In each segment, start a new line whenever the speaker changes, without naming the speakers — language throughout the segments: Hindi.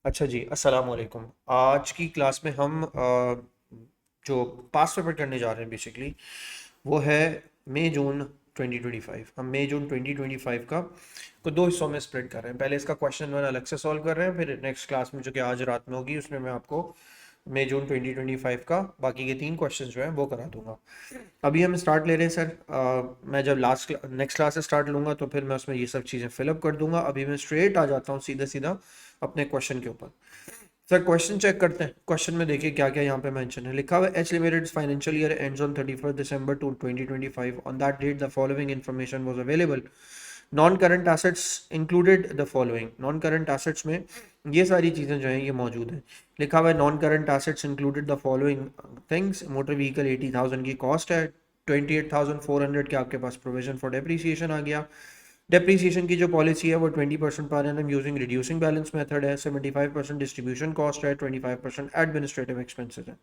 अच्छा जी, अस्सलाम वालेकुम। आज की क्लास में हम जो पास पेपर करने जा रहे हैं बेसिकली वो है मई जून 2025। हम मई जून 2025 का को दो हिस्सों में स्प्लिट कर रहे हैं। पहले इसका क्वेश्चन वन अलग से सॉल्व कर रहे हैं, फिर नेक्स्ट क्लास में जो कि आज रात में होगी उसमें मैं आपको मई जून 2025 का बाकी के तीन क्वेश्चन जो हैं वो करा दूंगा। अभी हम स्टार्ट ले रहे हैं सर। मैं जब नेक्स्ट क्लास से स्टार्ट लूँगा तो फिर मैं उसमें ये सब चीज़ें फिलअप कर दूंगा। अभी मैं स्ट्रेट आ जाता हूँ सीधा सीधा अपने क्वेश्चन के ऊपर। सर क्वेश्चन चेक करते हैं। क्वेश्चन में देखिए क्या क्या यहाँ पे मेंशन है। लिखा हुआ है H limited financial year ends on 31 December 2025। On that date the following information was available. Non current assets included the following. Non current assets में ये सारी चीज़ें जो हैं ये मौजूद हैं। लिखा हुआ है non current assets included the following things. Motor vehicle 80,000 की कॉस्ट है। 28,400 के आपके पास प्रोविजन फॉर डेप्रीसिएशन आ गया। डेप्रीसिएशन की जो पॉलिसी है वो 20% per annum using reducing balance method है। 75% डिस्ट्रीब्यूशन कॉस्ट है। 25% एडमिनिस्ट्रेटिव एक्सपेंसेस है।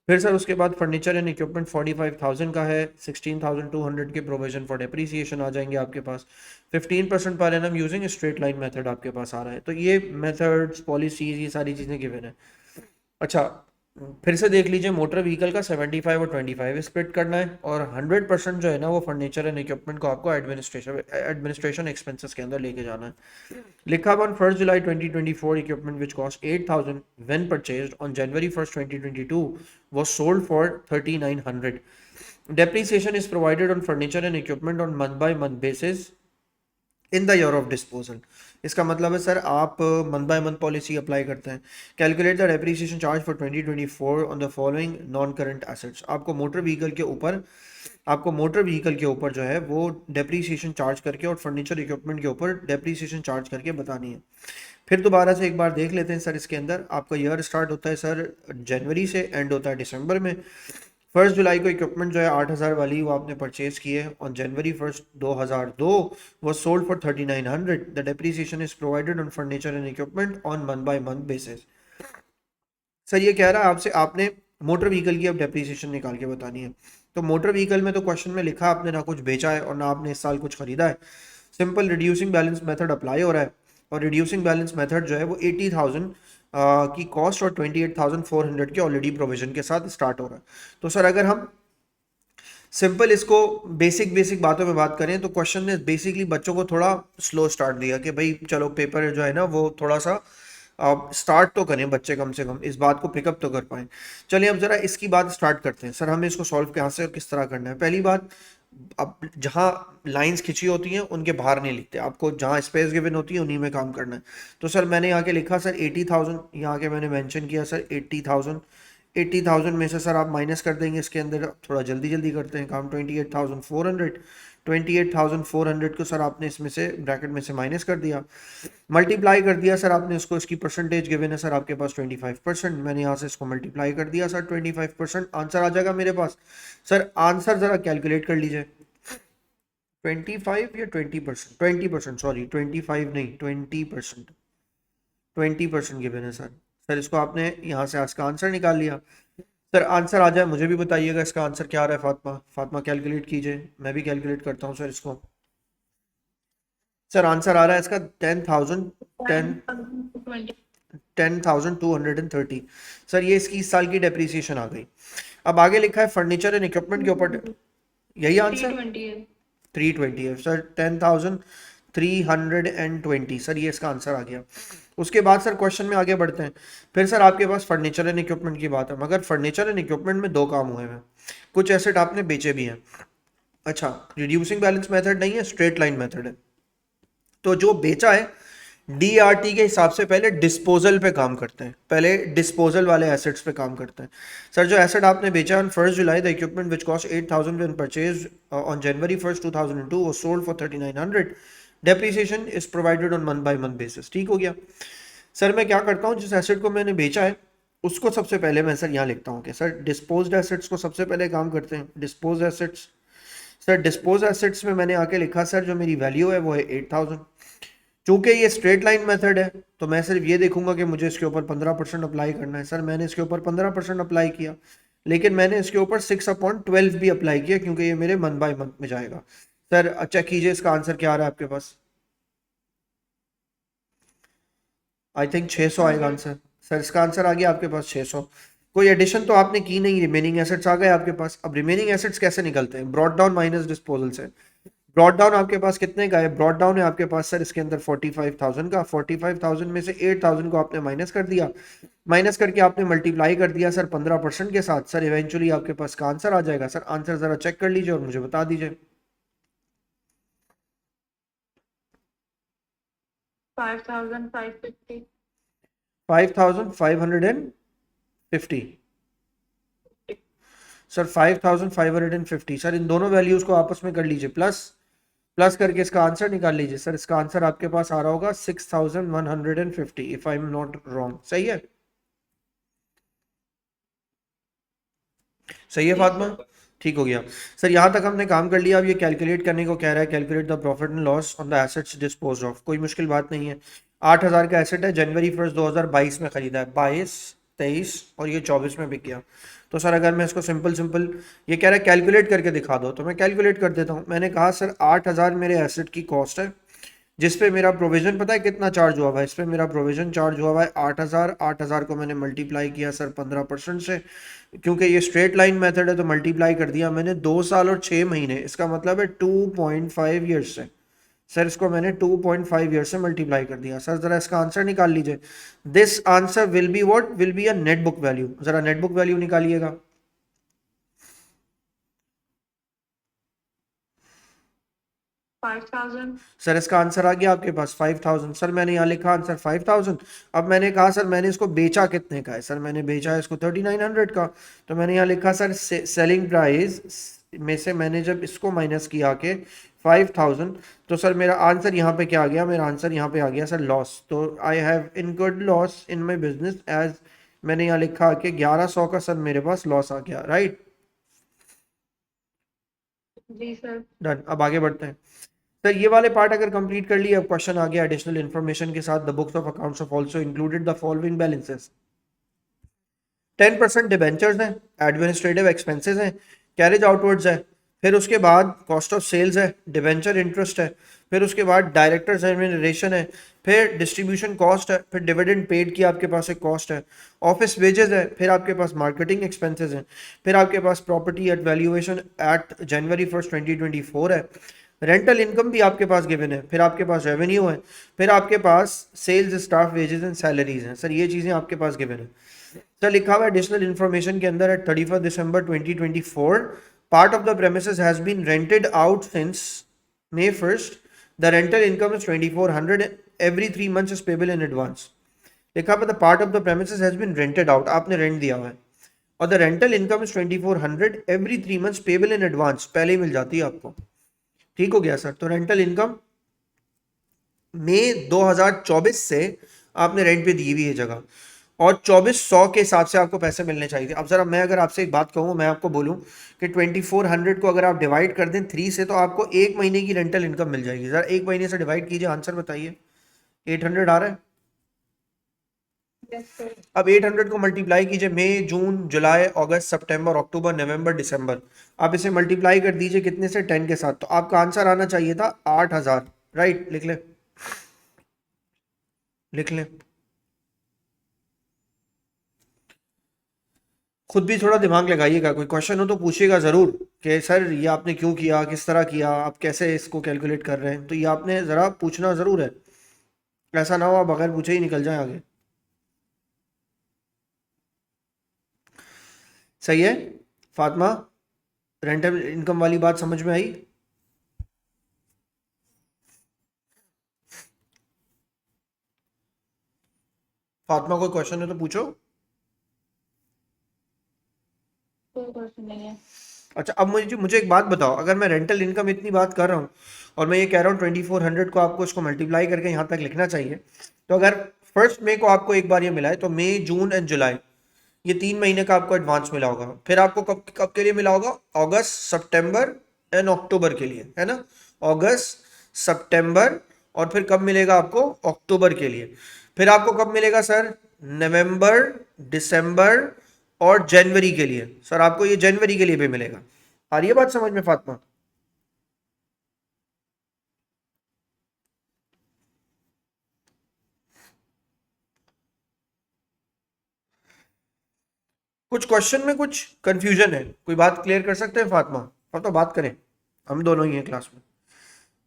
फिर सर उसके बाद फर्नीचर एंड इक्विपमेंट 45,000 का है। 16,200 के प्रोविजन फॉर डेप्रीसिएशन आ जाएंगे आपके पास। 15% per annum using straight line method आपके पास आ रहा है। तो ये मेथड्स पॉलिसीज ये सारी चीज़ें गिवन है। अच्छा, फिर से देख लीजिए। मोटर व्हीकल का 75 और 25 स्प्लिट करना है और 100% जो है ना वो फर्नीचर एंड इक्विपमेंट को आपको एडमिनिस्ट्रेशन एक्सपेंसेस के अंदर लेके जाना है। लिखा हुआ 1 जुलाई 2024 equipment which cost 8,000 when purchased on January 1st 2022 was sold for 3,900. Depreciation is provided on furniture and equipment on month by month basis in the year of disposal. इसका मतलब है सर आप month by month policy apply करते हैं। Calculate the depreciation charge for 2024 on the following non current assets. आपको मोटर व्हीकल के ऊपर जो है वो डेप्रीसिएशन चार्ज करके और फर्नीचर इक्विपमेंट के ऊपर डेप्रीसिएशन चार्ज करके बतानी है। फिर दोबारा से एक बार देख लेते हैं सर। इसके अंदर आपका ईयर स्टार्ट होता है सर जनवरी से, एंड होता है दिसंबर में। 1 जुलाई को इक्विपमेंट जो है 8,000 वाली वो आपने परचेज की है। On January 1st 2002 was sold for 3,900. The depreciation is provided on furniture and equipment on month by month basis. Sir ये कह रहा है आपसे आपने मोटर व्हीकल की अब डेप्रीसिएशन निकाल के बतानी है। तो मोटर व्हीकल में तो क्वेश्चन में लिखा आपने ना कुछ बेचा है और ना आपने इस साल कुछ खरीदा है। Simple reducing balance method apply हो रहा है और रिड्यूसिंग बैलेंस मेथड जो है वो 80,000 की कॉस्ट और 28,400 के ऑलरेडी प्रोविजन के साथ स्टार्ट हो रहा है। तो सर अगर हम सिंपल इसको बेसिक बेसिक बातों में बात करें तो क्वेश्चन ने बेसिकली बच्चों को थोड़ा स्लो स्टार्ट दिया कि भाई चलो पेपर जो है ना वो थोड़ा सा स्टार्ट तो करें बच्चे, कम से कम इस बात को पिकअप तो कर पाए। चलिए अब जरा इसकी बात स्टार्ट करते हैं। सर हमें इसको सॉल्व कहाँ से और किस तरह करना है। पहली बात, अब जहाँ लाइंस खिंची होती हैं उनके बाहर नहीं लिखते, आपको जहाँ स्पेस गिवन होती है उन्हीं में काम करना है। तो सर मैंने यहाँ के लिखा सर 80,000, यहाँ के मैंने मेंशन किया सर 80,000। 80,000 में से सर आप माइनस कर देंगे। इसके अंदर थोड़ा जल्दी जल्दी करते हैं काम। 28,400, 28,400 को सर आपने इसमें से ब्रैकेट में से माइनस कर दिया। मल्टीप्लाई कर दिया सर आपने इसको। इसकी परसेंटेज गिवन है सर आपके पास 25%। मैंने यहाँ से इसको मल्टीप्लाई कर दिया सर 25%। आंसर आ जाएगा मेरे पास। सर आंसर ज़रा कैलकुलेट कर लीजिए। 25 या 20%? 20%, सॉरी 25 नहीं 20%। 20% गिवन है सर। सर इसको आपने यहाँ से इसका आंसर निकाल लिया। सर आंसर आ जाए मुझे भी बताइएगा इसका आंसर क्या आ रहा है। फातिमा, फातिमा कैलकुलेट कीजिए, मैं भी कैलकुलेट करता हूँ सर इसको। सर आंसर आ रहा है इसका 10,000, 10,230। सर ये इसकी इस साल की डेप्रीसिएशन आ गई। अब आगे लिखा है फर्नीचर एंड इक्विपमेंट के ऊपर। यही आंसर 320 है सर। 10,320 सर ये इसका आंसर आ गया। उसके बाद सर क्वेश्चन में आगे बढ़ते हैं। फिर सर आपके पास फर्नीचर एंड इक्विपमेंट की बात है, मगर फर्नीचर एंड इक्विपमेंट में दो काम हुए हैं। कुछ एसेट आपने बेचे भी हैं। अच्छा, रिड्यूसिंग बैलेंस मेथड नहीं है, स्ट्रेट लाइन मेथड है। तो जो बेचा है डीआरटी के हिसाब से पहले डिस्पोजल पे काम करते हैं, पहले डिस्पोजल वाले एसेट्स पे काम करते हैं। सर जो एसेट आपने बेचा on 1 July the equipment which cost 8,000 when purchase on January 1st 2002 was sold for 3,900। Depreciation is provided on month by month basis. ठीक हो गया। सर मैं क्या करता हूँ, जिस एसेट को मैंने बेचा है उसको सबसे पहले मैं सर यहाँ लिखता हूँ कि सर डिस्पोज्ड एसेट्स को सबसे पहले काम करते हैं। Dispose assets, sir dispose assets में मैंने आके लिखा सर जो मेरी वैल्यू है वो है 8,000। चूंकि ये स्ट्रेट लाइन मेथड है तो मैं सिर्फ ये देखूंगा कि मुझे इसके ऊपर 15% अप्लाई करना है। सर मैंने इसके ऊपर 15% अप्लाई किया, लेकिन मैंने इसके ऊपर 6/12 भी अप्लाई किया क्योंकि ये मेरे मंथ बाय मंथ में जाएगा। सर अच्छा कीजिए इसका आंसर क्या आ रहा है आपके पास। आई थिंक 600 आएगा आंसर। सर इसका आंसर आ गया आपके पास 600। कोई एडिशन तो आपने की नहीं, रिमेनिंग एसेट्स आ गए आपके पास। अब रिमेनिंग एसेट्स कैसे निकलते हैं? ब्रॉट डाउन माइनस डिस्पोजल से। ब्रॉट डाउन आपके पास कितने का है? ब्रॉट डाउन है आपके पास सर इसके अंदर 45,000 का। 45,000 में से 8,000 को आपने माइनस कर दिया, माइनस करके आपने मल्टीप्लाई कर दिया सर 15% के साथ। सर इवेंचुअली आपके पास का आंसर आ जाएगा। सर आंसर जरा चेक कर लीजिए और मुझे बता दीजिए।
5,550।
5,550। सर 5,550 सर, इन दोनों वैल्यूज को आपस में कर लीजिए प्लस, प्लस करके इसका आंसर निकाल लीजिए। सर इसका आंसर आपके पास आ रहा होगा 6,150 if I am not wrong. सही है? सही है
जी
फातिमा?
सर।
ठीक हो गया। सर यहाँ तक हमने काम कर लिया। अब ये कैलकुलेट करने को कह रहा है, calculate the profit and loss on the assets dispose of. कोई मुश्किल बात नहीं है। 8,000 का एसेट है, जनवरी 1 2022 में खरीदा है, 22, 23 और ये 24 में बिक गया। तो सर अगर मैं इसको सिंपल सिंपल, ये कह रहा है कैलकुलेट करके दिखा दो, तो मैं कैलकुलेट कर देता हूँ। मैंने कहा सर 8,000 मेरे एसेट की कॉस्ट है, जिस पे मेरा प्रोविजन पता है कितना चार्ज हुआ हुआ है? इस पे मेरा प्रोविजन चार्ज हुआ हुआ है 8,000। 8,000 को मैंने मल्टीप्लाई किया सर 15% से, क्योंकि ये स्ट्रेट लाइन मेथड है तो मल्टीप्लाई कर दिया मैंने 2 साल और 6 महीने, इसका मतलब है 2.5 ईयर्स से। सर इसको मैंने 2.5 ईयर से मल्टीप्लाई कर दिया। सर जरा इसका आंसर निकाल लीजिए। This answer will be what? Will be a net book value. जरा नेट बुक वैल्यू निकालिएगा।
5,000।
सर इसका आंसर आ गया आपके पास 5,000। सर मैंने यहाँ लिखा आंसर 5,000। अब मैंने कहा सर मैंने इसको बेचा कितने का है? सर मैंने बेचा है इसको 3,900 का। तो मैंने यहाँ लिखा सर सेलिंग प्राइस में से मैंने जब इसको माइनस किया के 5,000, तो सर मेरा आंसर यहाँ पे क्या आ गया? मेरा आंसर यहाँ पे आ गया सर लॉस। तो I have incurred loss in my business as, मैंने यहाँ लिखा कि 1100 का सर मेरे पास लॉस आ गया। राइट?
जी सर।
डन। अब आगे बढ़ते हैं। सर ये वाले पार्ट अगर कंप्लीट कर लिए, अब क्वेश्चन आ गया एडिशनल इन्फॉर्मेशन के साथ। The books of accounts of also included the following balances. 10% debentures हैं, एडमिनिस्ट्रेटिव एक्सपेंसेस हैं, कैरेज आउटवर्ड्स है, फिर उसके बाद कॉस्ट ऑफ सेल्स है, डिबेंचर इंटरेस्ट है, फिर उसके बाद डायरेक्टर्स रेम्यूनरेशन है, फिर डिस्ट्रीब्यूशन कॉस्ट है, फिर डिविडेंड पेड की आपके पास एक कॉस्ट है, ऑफिस वेजेस है, फिर आपके पास मार्केटिंग एक्सपेंसेस हैं, फिर आपके पास प्रॉपर्टी एट वैल्यूएशन एट जनवरी 1 2024 है, रेंटल इनकम भी आपके पास गिवन है, फिर आपके पास रेवेन्यू है, फिर आपके पास sales staff wages and salaries हैं। सर ये चीज़ें आपके पास गिवन है। सर लिखा हुआ एडिशनल इन्फॉर्मेशन के अंदर at 31 December 2024 part of the premises has been rented out since May 1st। The rental income is 2,400 every 3 months is payable in advance. लिखा हुआ the part of the premises has been rented out, आपने रेंट दिया हुआ है, और the rental income is 2,400 every 3 months payable in advance, पहले ही मिल जाती है आपको। ठीक हो गया सर? तो रेंटल इनकम मई 2024 से आपने रेंट पे दी हुई है जगह, और 2400 के हिसाब से आपको पैसे मिलने चाहिए। अब जरा मैं अगर आपसे एक बात कहूँ, मैं आपको बोलूँ कि 2,400 को अगर आप डिवाइड कर दें 3 से, तो आपको 1 महीने की रेंटल इनकम मिल जाएगी। जरा 1 महीने से डिवाइड कीजिए, आंसर बताइए। 800 आ रहा है।
Yes sir.
अब 800 को मल्टीप्लाई कीजिए, मई, जून, जुलाई, अगस्त, सितंबर, अक्टूबर, नवंबर, दिसंबर। आप इसे मल्टीप्लाई कर दीजिए कितने से? 10 के साथ। तो आपका आंसर आना चाहिए था 8,000। राइट? लिख ले, लिख ले। खुद भी थोड़ा दिमाग लगाइएगा, कोई क्वेश्चन हो तो पूछिएगा ज़रूर कि सर ये आपने क्यों किया, किस तरह किया, आप कैसे इसको कैलकुलेट कर रहे हैं। तो ये आपने ज़रा पूछना ज़रूर है, ऐसा ना हो आप बगैर पूछे ही निकल जाए आगे। सही है फातिमा? रेंटल इनकम वाली बात समझ में आई? फातिमा कोई क्वेश्चन है तो पूछो।
कोई क्वेश्चन नहीं है।
अच्छा अब मुझे मुझे एक बात बताओ, अगर मैं रेंटल इनकम इतनी बात कर रहा हूँ और मैं ये कह रहा हूँ 2,400 को आपको इसको मल्टीप्लाई करके यहाँ तक लिखना चाहिए, तो अगर 1 मई को आपको एक बार ये मिला है, तो मई, जून एंड जुलाई, ये 3 महीने का आपको एडवांस मिला होगा। फिर आपको कब कब के लिए मिला होगा? अगस्त, सितंबर एंड अक्टूबर के लिए, है ना? अगस्त, सितंबर, और फिर कब मिलेगा आपको? अक्टूबर के लिए। फिर आपको कब मिलेगा सर? नवंबर, दिसंबर और जनवरी के लिए। सर आपको ये जनवरी के लिए भी मिलेगा। आ रही है बात समझ में फातिमा? कुछ क्वेश्चन में कुछ कंफ्यूजन है, कोई बात क्लियर कर सकते हैं फातिमा? हम तो बात करें, हम दोनों ही हैं क्लास में।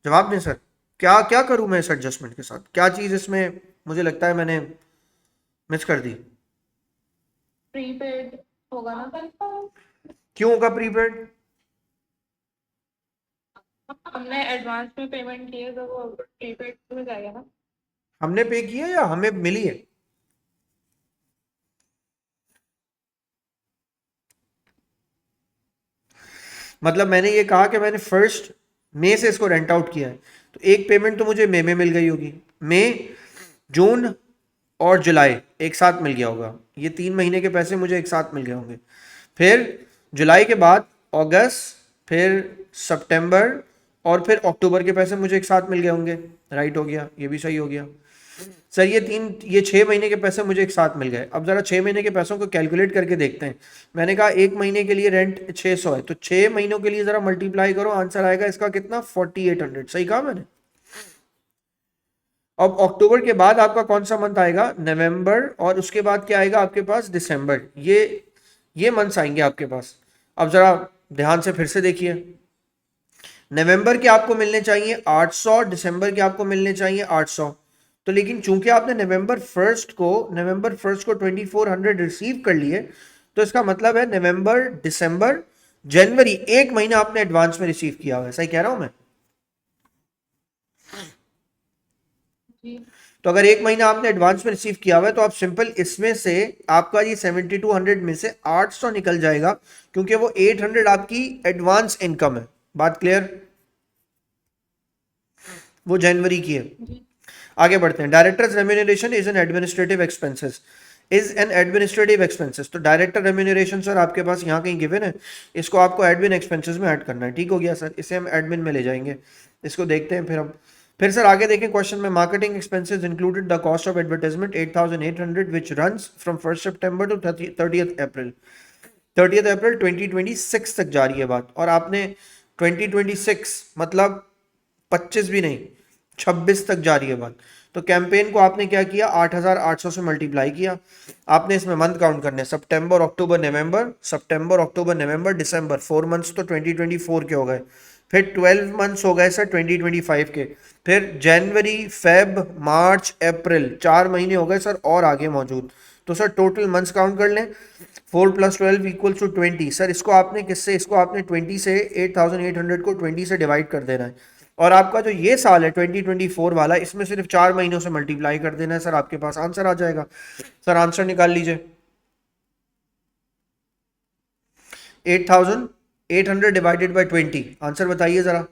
जवाब दें सर। क्या क्या करूं मैं इस एडजस्टमेंट के साथ? क्या चीज़ इसमें मुझे लगता है मैंने मिस कर दी?
प्रीपेड होगा ना?
क्यों होगा प्रीपेड?
हमने एडवांस में पेमेंट की है तो वो प्रीपेड में जाएगा ना?
हमने पे किया या हमें मिली है? मतलब मैंने ये कहा कि मैंने फर्स्ट मई से इसको रेंट आउट किया है, तो एक पेमेंट तो मुझे मई में मिल गई होगी। मई, जून और जुलाई एक साथ मिल गया होगा, ये 3 महीने के पैसे मुझे एक साथ मिल गए होंगे। फिर जुलाई के बाद अगस्त, फिर सितंबर और फिर अक्टूबर के पैसे मुझे एक साथ मिल गए होंगे। राइट हो गया, ये भी सही हो गया। सर ये 6 महीने के पैसे मुझे एक साथ मिल गए। अब जरा 6 महीने के पैसों को कैलकुलेट करके देखते हैं। मैंने कहा एक महीने के लिए रेंट 600 है, तो 6 महीनों के लिए जरा मल्टीप्लाई करो, आंसर आएगा इसका कितना? 4800। सही कहा मैंने? अब अक्टूबर के बाद आपका कौन सा मंथ आएगा? नवंबर, और उसके बाद क्या आएगा आपके पास? दिसंबर। ये मंथ्स आएंगे आपके पास। अब जरा ध्यान से फिर से देखिए, नवंबर के आपको मिलने चाहिए 800, दिसंबर के आपको मिलने चाहिए 800। तो लेकिन चूंकि आपने नवंबर फर्स्ट को 2400 रिसीव कर लिए, तो इसका मतलब है नवंबर, दिसंबर, जनवरी, एक महीना आपने एडवांस में रिसीव किया हुआ है। सही कह रहा हूं मैं?
जी।
तो अगर एक महीना आपने एडवांस में रिसीव किया हुआ है, तो आप सिंपल इसमें से आपका ये 7200 में से 800 निकल जाएगा, क्योंकि वो 800 आपकी एडवांस इनकम है। बात क्लियर? वो जनवरी की है।
जी।
आगे बढ़ते हैं। Directors remuneration is an administrative expenses, तो डायरेक्टर रेम्यूनरेशन सर आपके पास यहाँ कहीं गिवन है, इसको आपको एडमिन एक्सपेंसेस में ऐड करना है। ठीक हो गया सर, इसे हम एडमिन में ले जाएंगे। इसको देखते हैं फिर हम। फिर सर आगे देखें क्वेश्चन में, marketing expenses included the cost of advertisement 8800 which runs from 1 September to 30 April. 30 अप्रैल 2026 तक जा रही है बात, और आपने 2026 मतलब 25 भी नहीं, 26 तक जा रही है बात। तो कैंपेन को आपने क्या किया? 8800 से मल्टीप्लाई किया। आपने इसमें मंथ काउंट करने, सितंबर अक्टूबर नवंबर, सितंबर अक्टूबर नवंबर दिसंबर, 4 मंथ्स तो 2024 के हो गए। फिर 12 मंथ्स हो गए सर 2025 के। फिर जनवरी, फेब, मार्च, अप्रैल, 4 महीने हो गए सर और आगे मौजूद। तो सर टोटल मंथ्स काउंट कर लें, 4 + 12 = 20। सर इसको आपने किससे, इसको आपने 20 से 8800 को 20 से डिवाइड कर देना है, और आपका जो ये साल है 2024 वाला, इसमें सिर्फ 4 महीनों से मल्टीप्लाई कर देना है सर, आपके पास आंसर आ जाएगा। सर आंसर निकाल लीजिए। 8800 डिवाइडेड बाई 20, आंसर बताइए जरा।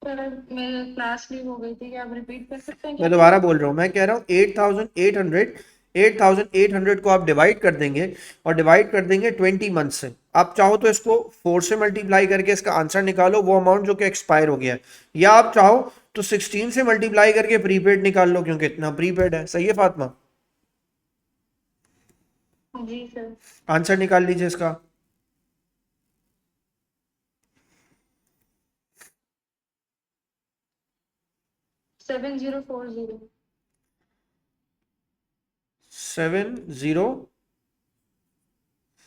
सर मेरे क्लास लीव हो गई थी, क्या आप रिपीट कर सकते हैं
मैं
क्या?
दोबारा बोल रहा हूँ, मैं कह रहा हूँ 8800 को आप डिवाइड कर देंगे, और डिवाइड कर देंगे 20 मंथ से। आप चाहो तो इसको 4 से मल्टीप्लाई करके इसका आंसर निकालो, वो अमाउंट जो कि एक्सपायर हो गया है, या आप चाहो तो 16 से मल्टीप्लाई करके प्रीपेड निकाल लो, क्योंकि इतना प्रीपेड है। सही है फातिमा?
जी सर।
आंसर निकाल लीजिए इसका।
7040। 40।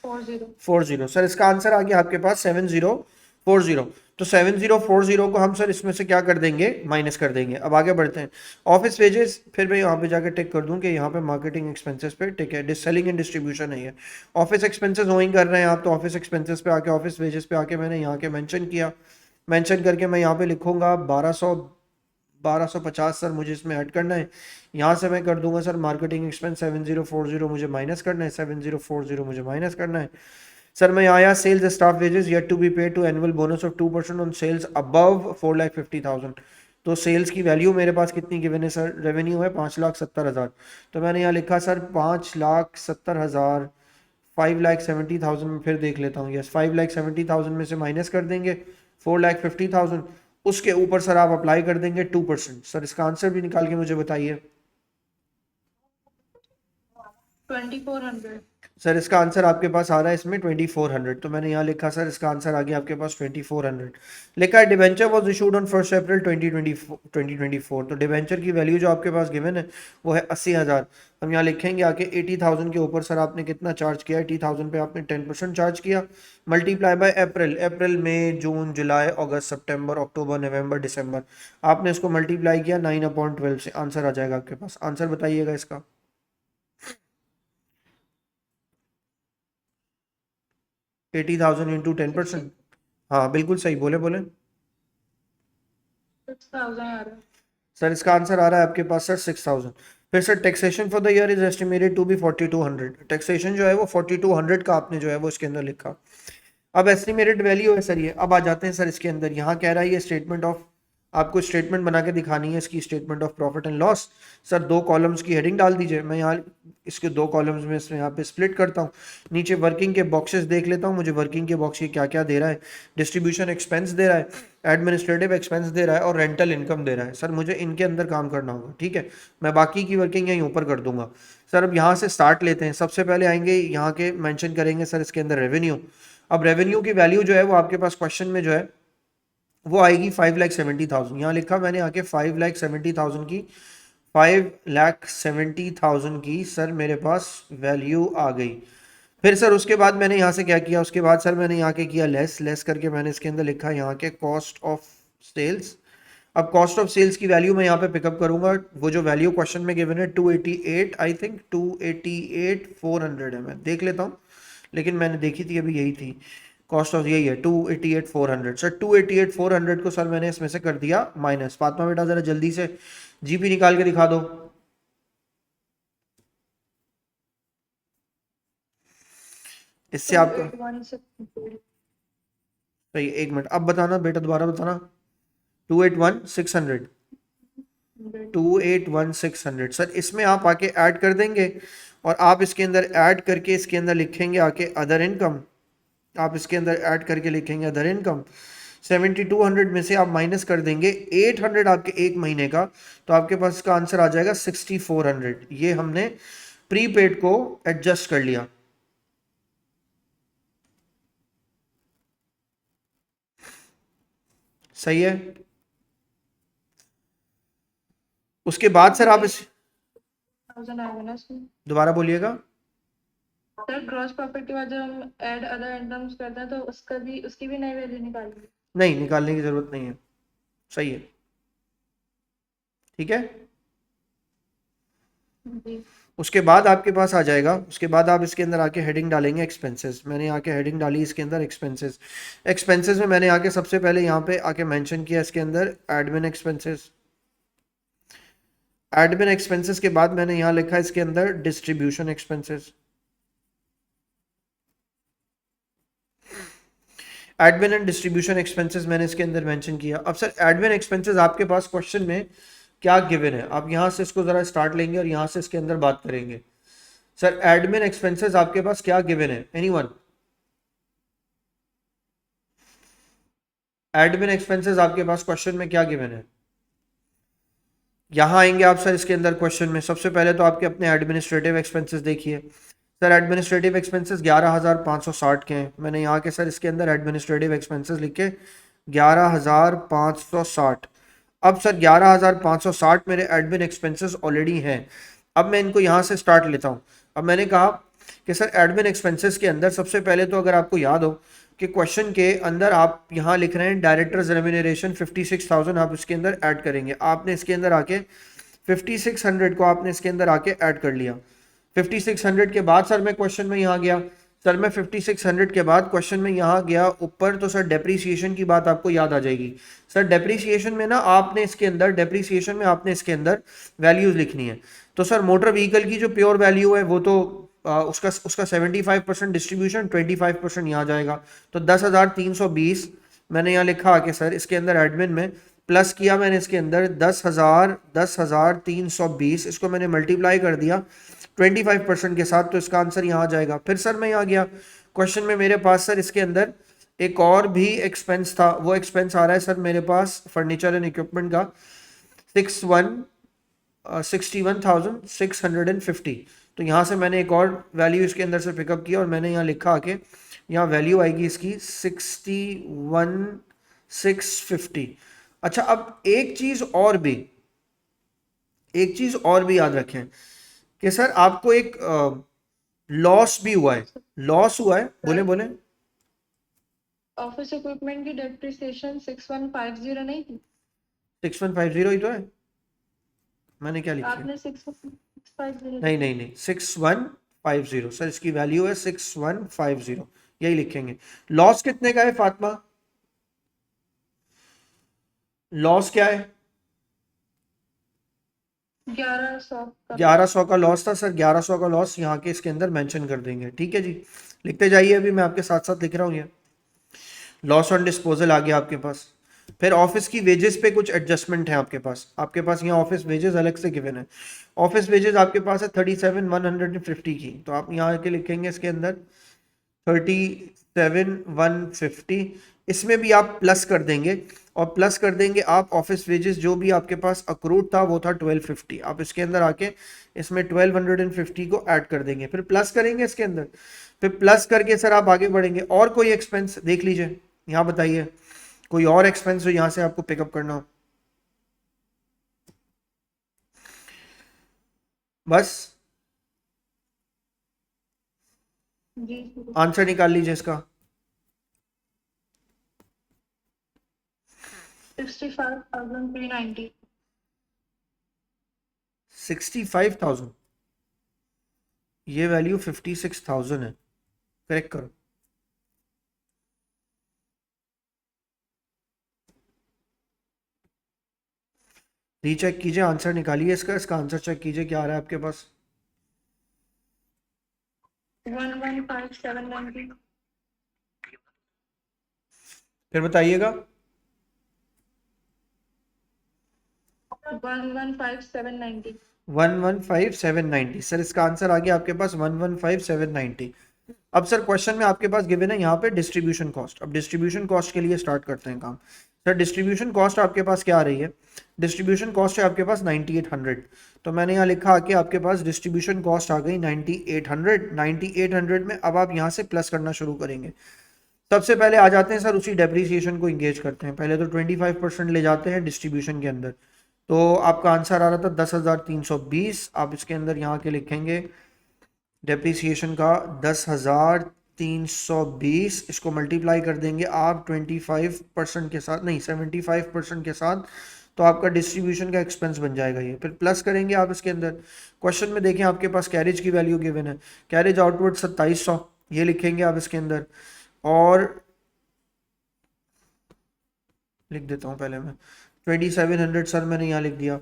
7040। सर इसका आंसर आ गया आपके पास 7040। तो 7040 को हम सर इसमें से क्या कर देंगे? माइनस कर देंगे। अब आगे बढ़ते हैं। ऑफिस वेजेस, फिर मैं यहाँ पे जाकर टिक कर दूं कि यहाँ पे मार्केटिंग एक्सपेंसेस पे टिक है, सेलिंग एंड डिस्ट्रीब्यूशन है ये। ऑफिस एक्सपेंसेस वहीं कर रहे हैं आप, तो ऑफिस एक्सपेंसेस पे आके, ऑफिस वेजेस पे आके मैंने यहाँ के मेंशन किया। मेंशन करके मैं यहाँ पे लिखूंगा 1250 सर मुझे इसमें ऐड करना है। यहाँ से मैं कर दूंगा सर मार्केटिंग एक्सपेंस 7040 मुझे माइनस करना है, 7040 मुझे माइनस करना है। सर मैं आया sales staff wages yet to be paid to annual bonus of 2% on sales above 4,50,000। तो सेल्स की वैल्यू मेरे पास कितनी गिवन है सर? रेवेन्यू है 5,70,000। तो मैंने यहाँ लिखा सर 5,70,000, 5,70,000 में फिर देख लेता हूँ। यस, 5,70,000 में से माइनस कर देंगे 4,50,000, उसके ऊपर सर आप अप्लाई कर देंगे 2%। सर इसका आंसर भी निकाल के मुझे बताइए।
2400।
सर इसका आंसर आपके पास आ रहा है इसमें 2400, तो मैंने यहाँ लिखा सर इसका आंसर आ गया आपके पास 2400। लिखा है डिबेंचर वॉज इशूड ऑन 1 अप्रैल 2024, तो डिबेंचर की वैल्यू जो आपके पास गिवन है वो है 80,000। हम यहाँ लिखेंगे आके 80,000 के ऊपर सर आपने कितना चार्ज किया, 80,000 पे आपने 10% चार्ज किया, मल्टीप्लाई बाय अप्रैल, अप्रैल मई जून जुलाई अगस्त सितंबर अक्टूबर नवंबर दिसंबर, आपने इसको मल्टीप्लाई किया 9/12 से, आंसर आ जाएगा आपके पास। आंसर बताइएगा इसका। 80,000 इंटू 10%। हाँ बिल्कुल सही, बोले बोले।
6,000 आ रहा है।
सर इसका आंसर आ रहा है आपके पास सर 6,000। फिर sir taxation for the year is estimated to be 4,200, taxation जो है वो 4,200 का आपने जो है वो इसके अंदर लिखा। अब एस्टिमेटेड वैल्यू है सर ये। अब आ जाते हैं सर इसके अंदर, यहाँ कह रहा है ये स्टेटमेंट ऑफ, आपको स्टेटमेंट बना के दिखानी है इसकी, statement of profit and loss. Sir 2 columns की हेडिंग डाल दीजिए, मैं यहाँ इसके 2 कॉलम्स में इसमें यहाँ पे स्प्लिट करता हूँ। नीचे वर्किंग के बॉक्सेस देख लेता हूँ, मुझे वर्किंग के बॉक्स ये क्या क्या दे रहा है। डिस्ट्रीब्यूशन एक्सपेंस दे रहा है, एडमिनिस्ट्रेटिव एक्सपेंस दे रहा है और रेंटल इनकम दे रहा है। सर मुझे इनके अंदर काम करना होगा, ठीक है। मैं बाकी की वर्किंग यहीं ऊपर कर दूंगा। सर अब यहाँ से स्टार्ट लेते हैं। सबसे पहले आएंगे यहाँ के मेंशन करेंगे सर इसके अंदर रेवेन्यू। अब रेवेन्यू की वैल्यू जो है वो आपके पास क्वेश्चन में जो है वो आएगी 5,70,000। यहाँ लिखा मैंने आके 5,70,000 की, 5,70,000 की सर मेरे पास वैल्यू आ गई। फिर सर उसके बाद मैंने यहाँ से क्या किया, उसके बाद सर मैंने यहाँ के किया लेस, लेस करके मैंने इसके अंदर लिखा यहाँ के कॉस्ट ऑफ सेल्स। अब कॉस्ट ऑफ सेल्स की वैल्यू मैं यहाँ पे पिकअप करूंगा, वो जो वैल्यू क्वेश्चन में गिवन है 288, आई थिंक 288,400 है, मैं देख लेता हूँ, लेकिन मैंने देखी थी अभी यही थी कॉस्ट ऑफ, यही है 288,400। सर 288,400 को सर मैंने इसमें से कर दिया माइनस। फातिमा बेटा जरा जल्दी से जीपी निकाल के दिखा दो। इससे आपका
281,600।
सही, 1 मिनट अब बताना बेटा, दोबारा बताना। 281,600, 281,600 सर इसमें आप आके ऐड कर देंगे और आप इसके अंदर ऐड करके इसके अंदर लिखेंगे आके अदर इनकम। आप इसके अंदर ऐड करके लिखेंगे अदर इनकम। 7,200 में से आप माइनस कर देंगे 800 आपके 1 महीने का, तो आपके पास इसका आंसर आ जाएगा 6,400। ये हमने प्रीपेड को एडजस्ट कर लिया। सही है। उसके बाद सर आप इस,
1000 आएगा ना इसमें।
दोबारा बोलिएगा।
सर ग्रॉस प्रॉफिट के बाद जब हम ऐड अदर इनकम्स करते हैं तो उसका भी, उसकी भी नई वैल्यू निकालेंगे।
नहीं, निकालने की जरूरत नहीं है। सही है, ठीक है।
जी।
उसके बाद आपके पास आ जाएगा, उसके बाद आप इसके अंदर आके हेडिंग डालेंगे एक्सपेंसेस। मैंने आके हेडिंग डाली इसके अंदर एक्सपेंसेस। एक्सपेंसेस में मैंने आके सबसे पहले यहाँ पे आके मेंशन किया इसके अंदर एडमिन एक्सपेंसेस। एडमिन एक्सपेंसेस के बाद मैंने यहाँ लिखा इसके अंदर distribution expenses. Admin and distribution expenses मैंने इसके अंदर मेंशन किया। अब सर एडमिन एक्सपेंसेस आपके पास क्वेश्चन में क्या गिवन है, आप यहाँ से इसको जरा स्टार्ट लेंगे और यहाँ से इसके अंदर बात करेंगे। सर एडमिन एक्सपेंसेस आपके पास क्या गिवन है, एनीवन? एडमिन एक्सपेंसेस आपके पास क्वेश्चन में क्या गिवन है? यहाँ आएंगे आप सर इसके अंदर क्वेश्चन में, सबसे पहले तो आपके अपने एडमिनिस्ट्रेटिव एक्सपेंसेस देखिए। सर एडमिनिस्ट्रेटिव एक्सपेंसेस 11,560 के हैं। मैंने यहाँ के सर इसके अंदर एडमिनिस्ट्रेटिव एक्सपेंसेस लिखे 11,560। अब सर 11,560 मेरे एडमिन एक्सपेंसेस ऑलरेडी हैं। अब मैं इनको यहाँ से स्टार्ट लेता हूँ। अब मैंने कहा कि सर एडमिन एक्सपेंसेस के अंदर सबसे पहले तो अगर आपको याद हो कि क्वेश्चन के अंदर आप यहाँ लिख रहे हैं डायरेक्टर्स रेम्यूनरेशन 56,000, आप इसके अंदर ऐड करेंगे। आपने इसके अंदर आके 5,600 को आपने इसके अंदर आके ऐड कर लिया। 5,600 के बाद सर मैं क्वेश्चन में यहाँ गया, सर मैं 5,600 के बाद क्वेश्चन में यहाँ गया ऊपर, तो सर डेप्रीसिएशन की बात आपको याद आ जाएगी। सर डेप्रीसिएशन में ना आपने इसके अंदर, डेप्रीसिएशन में आपने इसके अंदर वैल्यूज लिखनी है। तो सर मोटर व्हीकल की जो प्योर वैल्यू है वो तो उसका 75% डिस्ट्रीब्यूशन, 25% यहाँ जाएगा, तो 10,320 मैंने यहाँ लिखा आके सर इसके अंदर एडमिन में, प्लस किया मैंने इसके अंदर 10,320, इसको मैंने मल्टीप्लाई कर दिया 25% के साथ, तो इसका आंसर यहाँ आ जाएगा। फिर सर मैं यहाँ गया क्वेश्चन में, मेरे पास सर इसके अंदर एक और भी एक्सपेंस था, वो एक्सपेंस आ रहा है सर मेरे पास फर्नीचर एंड इक्विपमेंट का 61,650। तो यहाँ से मैंने एक और वैल्यू इसके अंदर से पिकअप किया और मैंने यहाँ लिखा आके, यहाँ वैल्यू आएगी इसकी 61,650। अच्छा, अब एक चीज और भी याद रखें कि सर आपको एक लॉस भी हुआ है, लॉस हुआ है, बोले बोले।
ऑफिस इक्विपमेंट की डेप्रिसिएशन 6150 नहीं थी?
6150 ही तो है, मैंने क्या लिखी है?
आपने 6150
नहीं नहीं नहीं, 6150 सर, इसकी वैल्यू है 6150, यही लिखेंगे। लॉस कितने का है फातिमा? लॉस क्या है?
1100 का।
1100 का लॉस था सर, 1100 का लॉस यहाँ के इसके अंदर मेंशन कर देंगे, ठीक है जी। लिखते जाइए, अभी मैं आपके साथ साथ लिख रहा हूँ ये। लॉस ऑन डिस्पोजल आ गया आपके पास। फिर ऑफिस की वेजेस पे कुछ एडजस्टमेंट है आपके पास यहाँ ऑफिस वेजेस अलग से गिवन है। ऑफिस वेजेस आपके पास है 37,150 की, तो आप यहाँ आके लिखेंगे इसके अंदर 37,150। इसमें भी आप प्लस कर देंगे, और प्लस कर देंगे आप ऑफिस वेजेस जो भी आपके पास अक्रूड था वो था 1250। आप इसके अंदर आके इसमें 1250 को ऐड कर देंगे, फिर प्लस करेंगे इसके अंदर, फिर प्लस करके सर आप आगे बढ़ेंगे। और कोई एक्सपेंस देख लीजिए, यहाँ बताइए कोई और एक्सपेंस जो यहाँ से आपको पिकअप करना हो। बस
जी।
आंसर निकाल लीजिए इसका।
65,390।
65,000, ये वैल्यू 56,000 है, करेक्ट करो। रीचेक कीजिए, आंसर निकालिए इसका आंसर चेक कीजिए क्या आ रहा है आपके पास।
115790।
फिर बताइएगा।
115790।
115790 सर, इसका आंसर आ गया आपके पास 115790। अब सर क्वेश्चन में आपके पास गिवन है यहाँ पे डिस्ट्रीब्यूशन कॉस्ट। अब डिस्ट्रीब्यूशन कॉस्ट के लिए स्टार्ट करते हैं काम। सर डिस्ट्रीब्यूशन कॉस्ट आपके पास क्या आ रही है? डिस्ट्रीब्यूशन कॉस्ट है आपके पास 9800। तो मैंने यहाँ लिखा आके आपके पास डिस्ट्रीब्यूशन कॉस्ट आ गई 9800। 9800 में अब आप यहाँ से प्लस करना शुरू करेंगे। सबसे पहले आ जाते हैं सर उसी डेप्रीसिएशन को इंगेज करते हैं। पहले तो 25% ले जाते हैं डिस्ट्रीब्यूशन के अंदर। तो आपका आंसर आ रहा था 10,320। आप इसके अंदर यहाँ के लिखेंगे डेप्रीसिएशन का 10,320, इसको मल्टीप्लाई कर देंगे आप 25% के साथ, नहीं 75% के साथ, तो आपका डिस्ट्रीब्यूशन का एक्सपेंस बन जाएगा ये। फिर प्लस करेंगे आप इसके अंदर। क्वेश्चन में देखें आपके पास कैरेज की वैल्यू गिवन है, कैरेज आउटवर्ड 2700, ये लिखेंगे आप इसके अंदर। और लिख देता हूँ पहले मैं 2700 सर, मैंने यहाँ लिख दिया।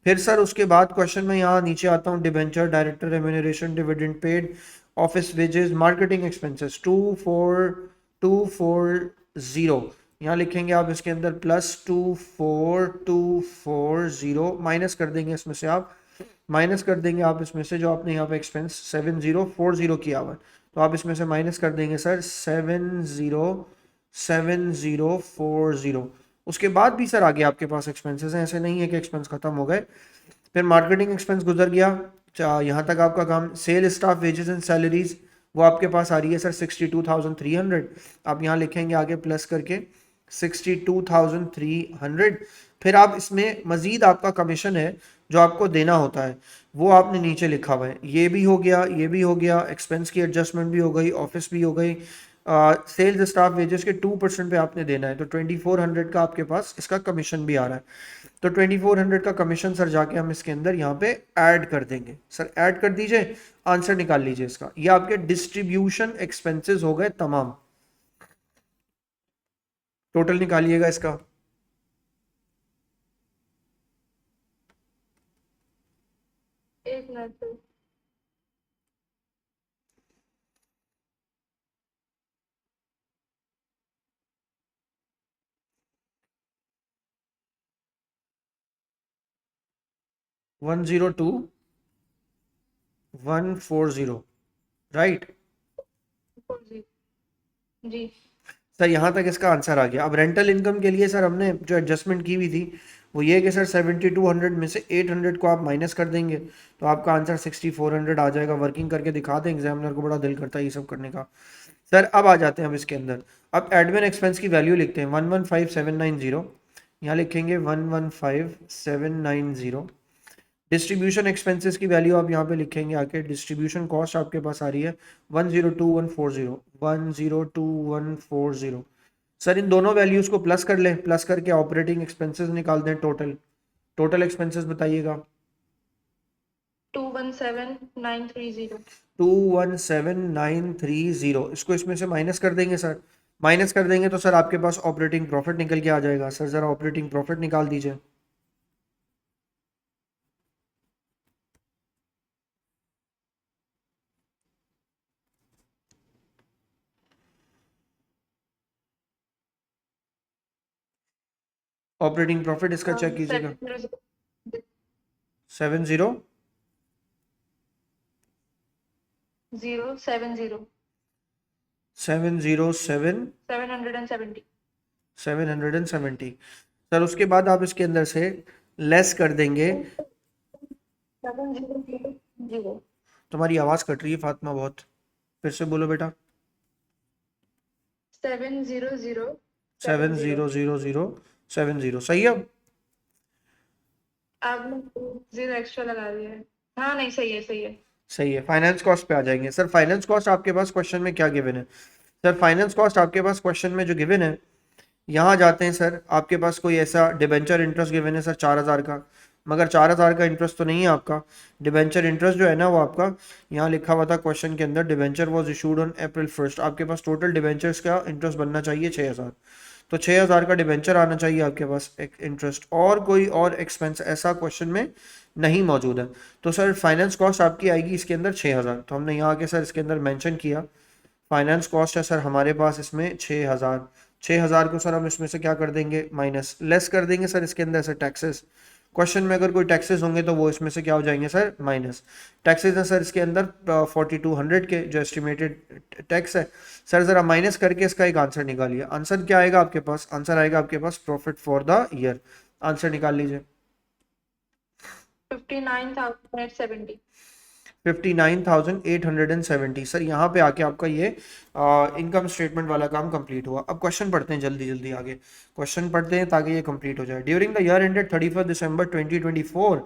फिर सर उसके बाद क्वेश्चन में यहाँ नीचे आता हूँ, debenture, director remuneration, dividend paid, office wages, marketing expenses 24,240, यहाँ लिखेंगे आप इसके अंदर प्लस 24,240, माइनस कर देंगे इसमें से आप, माइनस कर देंगे आप इसमें से जो आपने यहाँ पे एक्सपेंस 7040 किया हुआ है, तो आप इसमें से माइनस कर देंगे सर 7040। उसके बाद भी सर आगे आपके पास एक्सपेंसेस हैं, ऐसे नहीं है कि एक्सपेंस खत्म हो गए। फिर मार्केटिंग एक्सपेंस गुजर गया, यहाँ तक आपका काम। Sale staff wages and salaries वो आपके पास आ रही है सर 62,300। आप यहाँ लिखेंगे आगे प्लस करके 62,300। फिर आप इसमें मजीद आपका कमीशन है जो आपको देना होता है, वो आपने नीचे लिखा हुआ है। ये भी हो गया, ये भी हो गया, एक्सपेंस की एडजस्टमेंट भी हो गई, ऑफिस भी हो गई। सेल्स स्टाफ वेजेस के 2% पे आपने देना है, तो 2400 का आपके पास इसका कमीशन भी आ रहा है। तो 2400 का कमीशन सर जाके हम इसके अंदर यहाँ पे ऐड कर देंगे। सर ऐड कर दीजिए, आंसर निकाल लीजिए इसका। ये आपके डिस्ट्रीब्यूशन एक्सपेंसेस हो गए तमाम। टोटल निकालिएगा इसका।
एक मिनट।
102,140, राइट।
जी। जी।
सर यहाँ तक इसका आंसर आ गया। अब रेंटल इनकम के लिए सर हमने जो एडजस्टमेंट की हुई थी वो ये है कि सर 7200 में से 800 को आप माइनस कर देंगे तो आपका आंसर 6400 आ जाएगा। वर्किंग करके दिखा दें, एग्जामिनर को बड़ा दिल करता है ये सब करने का। सर अब आ जाते हैं हम इसके अंदर। अब एडमिन एक्सपेंस की वैल्यू लिखते हैं 115790, यहाँ लिखेंगे 115790। डिस्ट्रीब्यूशन एक्सपेंसेस की वैल्यू आप यहाँ पे लिखेंगे आके। डिस्ट्रीब्यूशन कॉस्ट आपके पास आ रही है 102140, 102140। सर इन दोनों वैल्यूज को प्लस कर लें, प्लस करके ऑपरेटिंग एक्सपेंसेस निकाल दें। टोटल टोटल एक्सपेंसेस बताइएगा।
217930।
217930, इसको इसमें से माइनस कर देंगे सर। माइनस कर देंगे तो सर आपके पास ऑपरेटिंग प्रॉफिट निकल के आ जाएगा। सर जरा ऑपरेटिंग प्रॉफिट निकाल दीजिए। ऑपरेटिंग प्रॉफिट इसका चेक कीजिएगा। 70
070
707
770
770। सर उसके बाद आप इसके अंदर से लेस कर देंगे।
700।
तुम्हारी आवाज़ कट रही है फातिमा बहुत, फिर से बोलो बेटा।
700
70070 सही है। अब
आपने 0 एक्स्ट्रा लगा दिया है। हाँ नहीं, सही है सही है।
सही है। फाइनेंस कॉस्ट पे आ जाएंगे सर। फाइनेंस कॉस्ट आपके पास क्वेश्चन में क्या गिवन है? सर फाइनेंस कॉस्ट आपके पास क्वेश्चन में जो गिवन है, यहाँ जाते हैं सर, आपके पास कोई ऐसा डिबेंचर इंटरेस्ट गिवन है सर 4000 का, मगर 4000 का इंटरेस्ट तो नहीं है आपका। डिबेंचर इंटरेस्ट जो है ना वो आपका यहाँ लिखा हुआ था क्वेश्चन के अंदर, debenture was issued on April 1st। आपके पास टोटल डिबेंचर्स का इंटरेस्ट बनना चाहिए 6000, तो 6000 का डिबेंचर आना चाहिए आपके पास एक इंटरेस्ट। और कोई और एक्सपेंस ऐसा क्वेश्चन में नहीं मौजूद है। तो सर फाइनेंस कॉस्ट आपकी आएगी इसके अंदर 6000। तो हमने यहाँ के सर इसके अंदर मेंशन किया फाइनेंस कॉस्ट है सर हमारे पास इसमें 6000। 6000 को सर हम इसमें से क्या कर देंगे, माइनस, लेस कर देंगे सर इसके अंदर सर टैक्सेस। क्वेश्चन में अगर कोई टैक्सेस होंगे तो वो इसमें से क्या हो जाएंगे सर, माइनस। टैक्सेस हैं सर इसके अंदर 4200 के जो एस्टिमेटेड टैक्स है। सर ज़रा माइनस करके इसका एक आंसर निकालिए। आंसर क्या आएगा आपके पास? आंसर आएगा आपके पास profit for the year. Answer निकाल लीजिए।
59,870।
59,870। सर यहाँ पे आके आपका ये इनकम स्टेटमेंट वाला काम कंप्लीट हुआ। अब क्वेश्चन पढ़ते हैं जल्दी जल्दी आगे, क्वेश्चन पढ़ते हैं ताकि ये कंप्लीट हो जाए। During the year ended 31 December 2024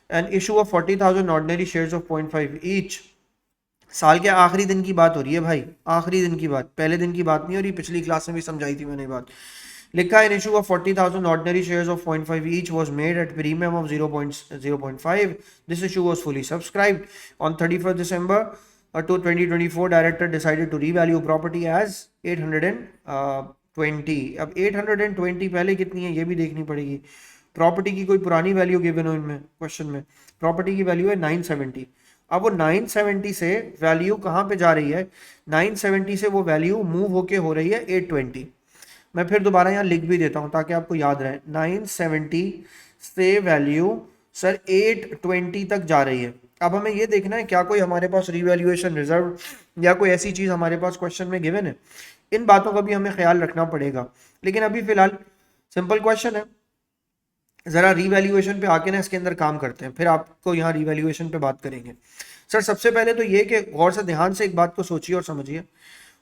an issue of 40,000 ordinary shares of 0.5 each. साल के आखिरी दिन की बात हो रही है भाई, आखिरी दिन की बात, पहले दिन की बात नहीं हो रही। पिछली क्लास में भी समझाई थी मैंने बात। लिखा है, issue of 40,000 ordinary shares of 0.5 each was made at premium of 0.5. This issue was fully subscribed. On 31st December 2024, director decided to revalue property as 820. अब 820 पहले कितनी है ये भी देखनी पड़ेगी। प्रॉपर्टी की कोई पुरानी वैल्यू गिवन हो इनमें क्वेश्चन में, प्रॉपर्टी की वैल्यू है 970। अब वो 970 से वैल्यू कहाँ पे जा रही है, 970 से वो वैल्यू मूव होके हो रही है 820। मैं फिर दोबारा यहाँ लिख भी देता हूँ ताकि आपको याद रहे। 970 से वैल्यू सर 820 तक जा रही है। अब हमें ये देखना है क्या कोई हमारे पास रिवैल्यूएशन रिजर्व या कोई ऐसी चीज़ हमारे पास क्वेश्चन में गिवन है। इन बातों का भी हमें ख्याल रखना पड़ेगा। लेकिन अभी फिलहाल सिंपल क्वेश्चन है, ज़रा रिवैल्यूएशन पे आके ना इसके अंदर काम करते हैं, फिर आपको यहाँ रिवैल्यूएशन पे बात करेंगे। सर सबसे पहले तो ये कि गौर से ध्यान से एक बात को सोचिए और समझिए।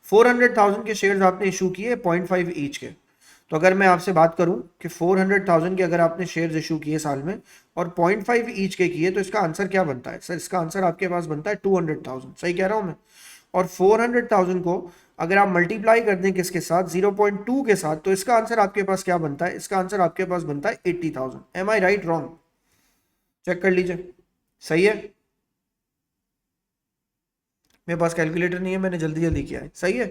400,000 के शेयर्स आपने इशू किए 0.5 ईच के। तो अगर मैं आपसे बात करूं कि 400,000 के अगर आपने शेयर्स इशू किए साल में और 0.5 ईच के किए, तो इसका आंसर क्या बनता है? सर इसका आंसर आपके पास बनता है 200,000। सही कह रहा हूं मैं? और 400,000 को अगर आप मल्टीप्लाई कर दें किसके साथ, 0.2 के साथ, तो इसका आंसर आपके पास क्या बनता है? इसका आंसर आपके पास बनता है 80,000। एम आई राइट, रॉन्ग? चेक कर लीजिए। सही है? मेरे पास कैलकुलेटर नहीं है, मैंने जल्दी जल्दी किया है। सही है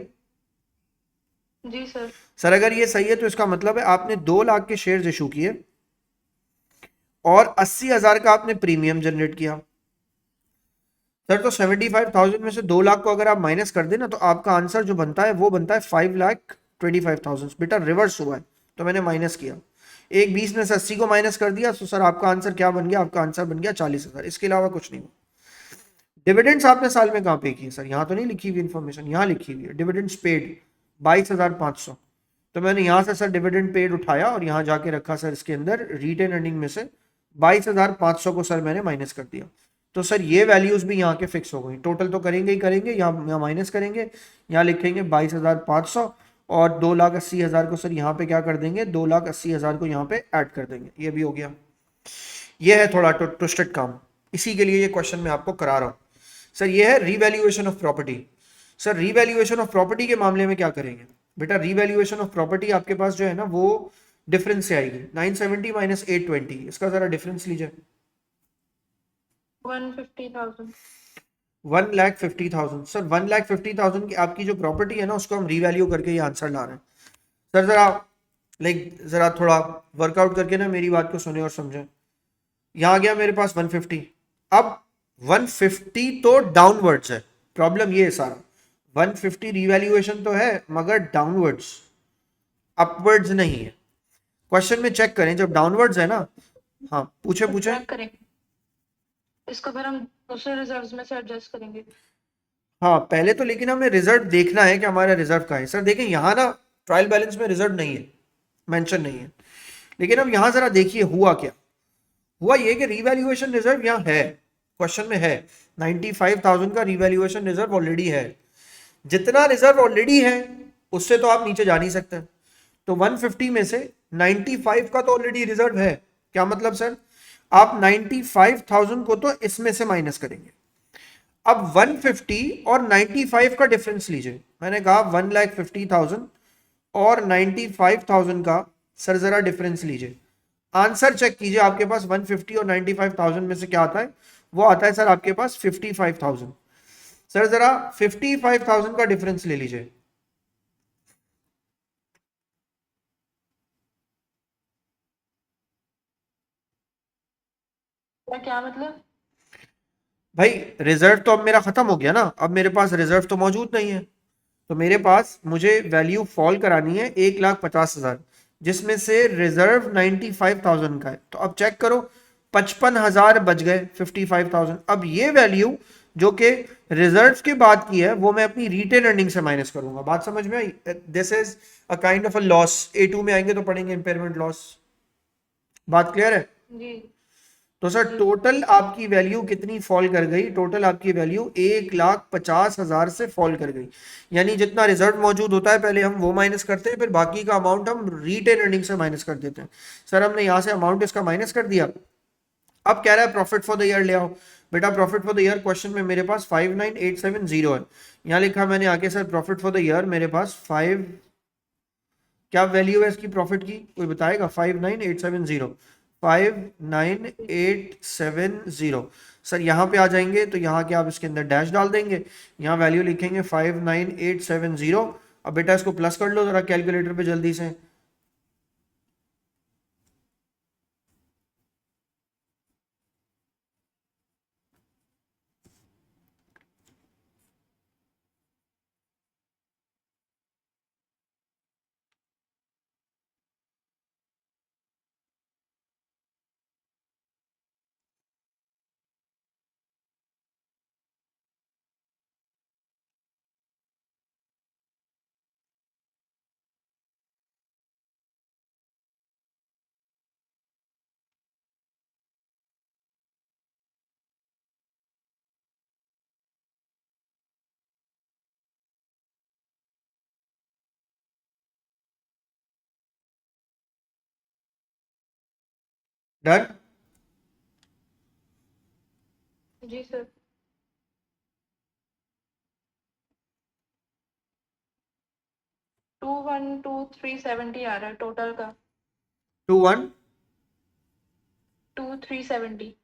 जी सर।
सर अगर ये सही है तो इसका मतलब है आपने 2 लाख के शेयर्स इशू किए और 80,000 का आपने प्रीमियम जनरेट किया। सर तो 75,000 में से 2 लाख को अगर आप माइनस कर देना तो आपका आंसर जो बनता है वो बनता है 5,25,000। बेटा रिवर्स हुआ है तो मैंने माइनस किया। एक 20 में से 80 को माइनस कर दिया तो सर आपका आंसर क्या बन गया? आपका आंसर बन गया 40,000। इसके अलावा कुछ नहीं हुआ। डिविडेंड्स आपने साल में कहाँ पे किए? सर यहाँ तो नहीं लिखी हुई इन्फॉर्मेशन, यहाँ लिखी हुई है डिविडेंड्स पेड 22,500। तो मैंने यहाँ से सर डिविडेंड पेड उठाया और यहाँ जाके रखा सर इसके अंदर रिटेन अर्निंग में से 22,500 को सर मैंने माइनस कर दिया। तो सर ये वैल्यूज भी यहाँ के फिक्स हो गई। टोटल तो करेंगे ही करेंगे, यहाँ माइनस करेंगे, यहाँ लिखेंगे 22,500 और 2,80,000 को सर यहाँ पे क्या कर देंगे, 2,80,000 को यहाँ पे ऐड कर देंगे। ये भी हो गया। ये है थोड़ा ट्विस्टेड काम, इसी के लिए ये क्वेश्चन मैं आपको करा रहा हूँ। सर ये है revaluation of property. Sir revaluation of property के मामले में क्या करेंगे बेटा, रीवैल्यूएशन ऑफ प्रॉपर्टी आपके पास जो है ना वो डिफरेंस से आएगी। 970 माइनस 820, इसका जरा डिफरेंस लीजिए।
150,000।
1,50,000। सर 1,50,000 की आपकी जो प्रॉपर्टी है ना उसको हम रीवैल्यू करके ये आंसर ला रहे हैं। सर जरा जरा थोड़ा वर्कआउट करके ना मेरी बात को सुने और समझें। यहाँ आ गया मेरे पास 150। अब 150 तो डाउनवर्ड्स है, प्रॉब्लम ये है सारा। 150 रीवैल्यूएशन तो है मगर डाउनवर्ड्स, अपवर्ड्स नहीं है। क्वेश्चन में चेक करें, जब डाउनवर्ड्स है ना, हाँ पूछे पूछे।
चेक करें, इसको फिर हम दूसरे रिजर्व्स में से एडजस्ट करेंगे।
हाँ पहले तो लेकिन हमें रिजर्व देखना है कि हमारा रिजर्व का है। सर देखें यहाँ ना ट्रायल बैलेंस में रिजर्व नहीं है, मेंशन नहीं है। लेकिन अब यहाँ जरा देखिए हुआ क्या। हुआ ये कि रीवैल्यूएशन रिजर्व यहाँ है, क्वेश्चन में है 95,000 का रीवैल्यूएशन रिजर्व ऑलरेडी है। जितना रिजर्व ऑलरेडी है उससे तो आप नीचे जा नहीं सकते। तो 150 में से 95 का तो ऑलरेडी रिजर्व है। क्या मतलब सर, आप 95,000 को तो इसमें से माइनस करेंगे। अब 150 और 95 का डिफरेंस लीजिए। मैंने कहा 1,50,000 और 95,000 का सर जरा डिफरेंस लीजिए। आंसर चेक कीजिए, आपके पास 150 और 95,000 में से क्या आता है, वो आता है सर आपके पास 55,000। सर जरा 55,000 का डिफरेंस ले लीजिए।
क्या मतलब?
भाई रिजर्व तो अब मेरा खत्म हो गया ना, अब मेरे पास रिजर्व तो मौजूद नहीं है। तो मेरे पास मुझे वैल्यू फॉल करानी है 1,50,000, जिसमें से रिजर्व 95,000 का है। तो अब चेक करो 55,000 बच गए 55,000। अब ये वैल्यू जो कि रिजर्व के बाद की है वो मैं अपनी रिटेन अर्निंग से माइनस करूंगा। बात समझ में आई? This is a kind of a loss. A2 में आएंगे तो पढ़ेंगे इम्पेयरमेंट लॉस। बात क्लियर है?
जी
तो सर
जी।
टोटल आपकी वैल्यू कितनी फॉल कर गई, टोटल आपकी वैल्यू 1,50,000 से फॉल कर गई। यानी जितना रिजर्व मौजूद होता है पहले हम वो माइनस करते हैं, फिर बाकी का अमाउंट हम रिटेन अर्निंग से माइनस कर देते हैं। सर हमने यहाँ से अमाउंट इसका माइनस कर दिया। अब कह रहा है प्रॉफिट फॉर द ईयर ले आओ। बेटा profit for the year question में मेरे पास 59,870 है। यहाँ लिखा मैंने आगे sir profit for the year मेरे पास 5, क्या वैल्यू है इसकी प्रॉफिट की, कोई बताएगा? 59,870, 59,870। सर यहाँ पे आ जाएंगे तो यहाँ के आप इसके अंदर डैश डाल देंगे, यहाँ वैल्यू लिखेंगे 59,870। अब बेटा इसको प्लस कर लो जरा कैलकुलेटर पे जल्दी से। डन?
जी सर। 2,12370 आ रहा है टोटल का।
21
2,370।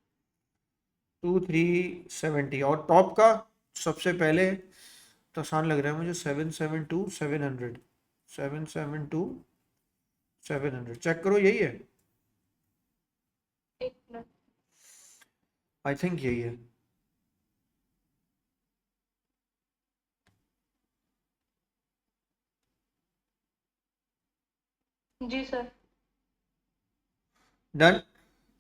2,370 और टॉप का सबसे पहले तो आसान लग रहा है मुझे 772,700, 772,700 चेक करो, यही है?
एक मिनट।
आई थिंक यही है।
जी सर।
डन?